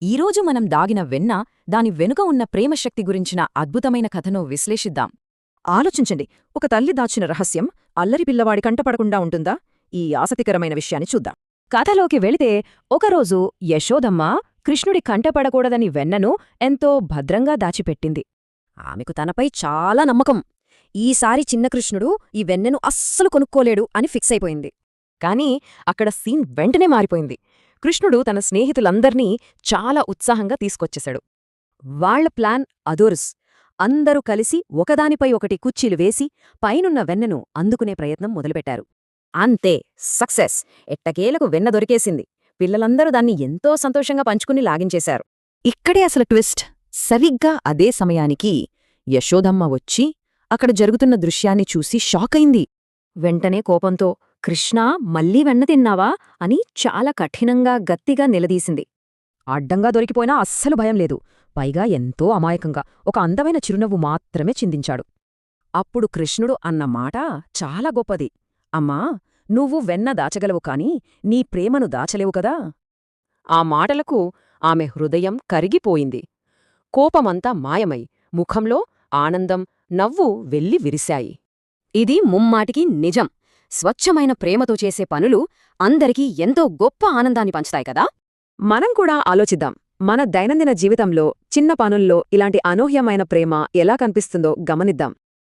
ఈరోజు మనం దాగిన వెన్న, దాని వెనుక ఉన్న ప్రేమశక్తి గురించిన అద్భుతమైన కథను విశ్లేషిద్దాం. ఆలోచించండి, ఒక తల్లి దాచిన రహస్యం అల్లరి పిల్లవాడి కంటపడకుండా ఉంటుందా? ఈ ఆసక్తికరమైన విషయాన్ని చూద్దాం. కథలోకి వెళితే, ఒకరోజు యశోదమ్మ కృష్ణుడి కంటపడకూడదని వెన్నను ఎంతో భద్రంగా దాచిపెట్టింది. ఆమెకు తనపై చాలా నమ్మకం. ఈసారి చిన్న కృష్ణుడు ఈ వెన్నెను అస్సలు కొనుక్కోలేడు అని ఫిక్స్ అయిపోయింది. కాని అక్కడ సీన్ వెంటనే మారిపోయింది. కృష్ణుడు తన స్నేహితులందర్నీ చాలా ఉత్సాహంగా తీసుకొచ్చేశాడు. వాళ్ల ప్లాన్ అదోరుస్. అందరూ కలిసి ఒకదానిపై ఒకటి కుర్చీలు వేసి పైనున్న వెన్నెను అందుకునే ప్రయత్నం మొదలుపెట్టారు. అంతే, సక్సెస్! ఎట్టకేలకు వెన్న దొరికేసింది. పిల్లలందరూ దాన్ని ఎంతో సంతోషంగా పంచుకుని లాగించేశారు. ఇక్కడే అసలు ట్విస్ట్. సరిగ్గా అదే సమయానికి యశోదమ్మ వచ్చి అక్కడ జరుగుతున్న దృశ్యాన్ని చూసి షాకైంది. వెంటనే కోపంతో, కృష్ణా, మళ్ళీ వెన్న తిన్నావా అని చాలా కఠినంగా గట్టిగా నిలదీసింది. అడ్డంగా దొరికిపోయినా అస్సలు భయం లేదు. పైగా ఎంతో అమాయకంగా ఒక అందమైన చిరునవ్వు మాత్రమే చిందించాడు. అప్పుడు కృష్ణుడు అన్న మాట చాలా గొప్పది. అమ్మా, నువ్వు వెన్న దాచగలవు కాని నీ ప్రేమను దాచలేవు కదా. ఆ మాటలకు ఆమె హృదయం కరిగిపోయింది. కోపమంతా మాయమై ముఖంలో ఆనందం, నవ్వు వెళ్లి విరిశాయి. ఇది ముమ్మాటికి నిజం. స్వచ్ఛమైన ప్రేమతో చేసే పనులు అందరికీ ఎంతో గొప్ప ఆనందాన్ని పంచుతాయి కదా. మనం కూడా ఆలోచిద్దాం. మన దైనందిన జీవితంలో చిన్న పనుల్లో ఇలాంటి అనూహ్యమైన ప్రేమ ఎలా కనిపిస్తుందో గమనిద్దాం.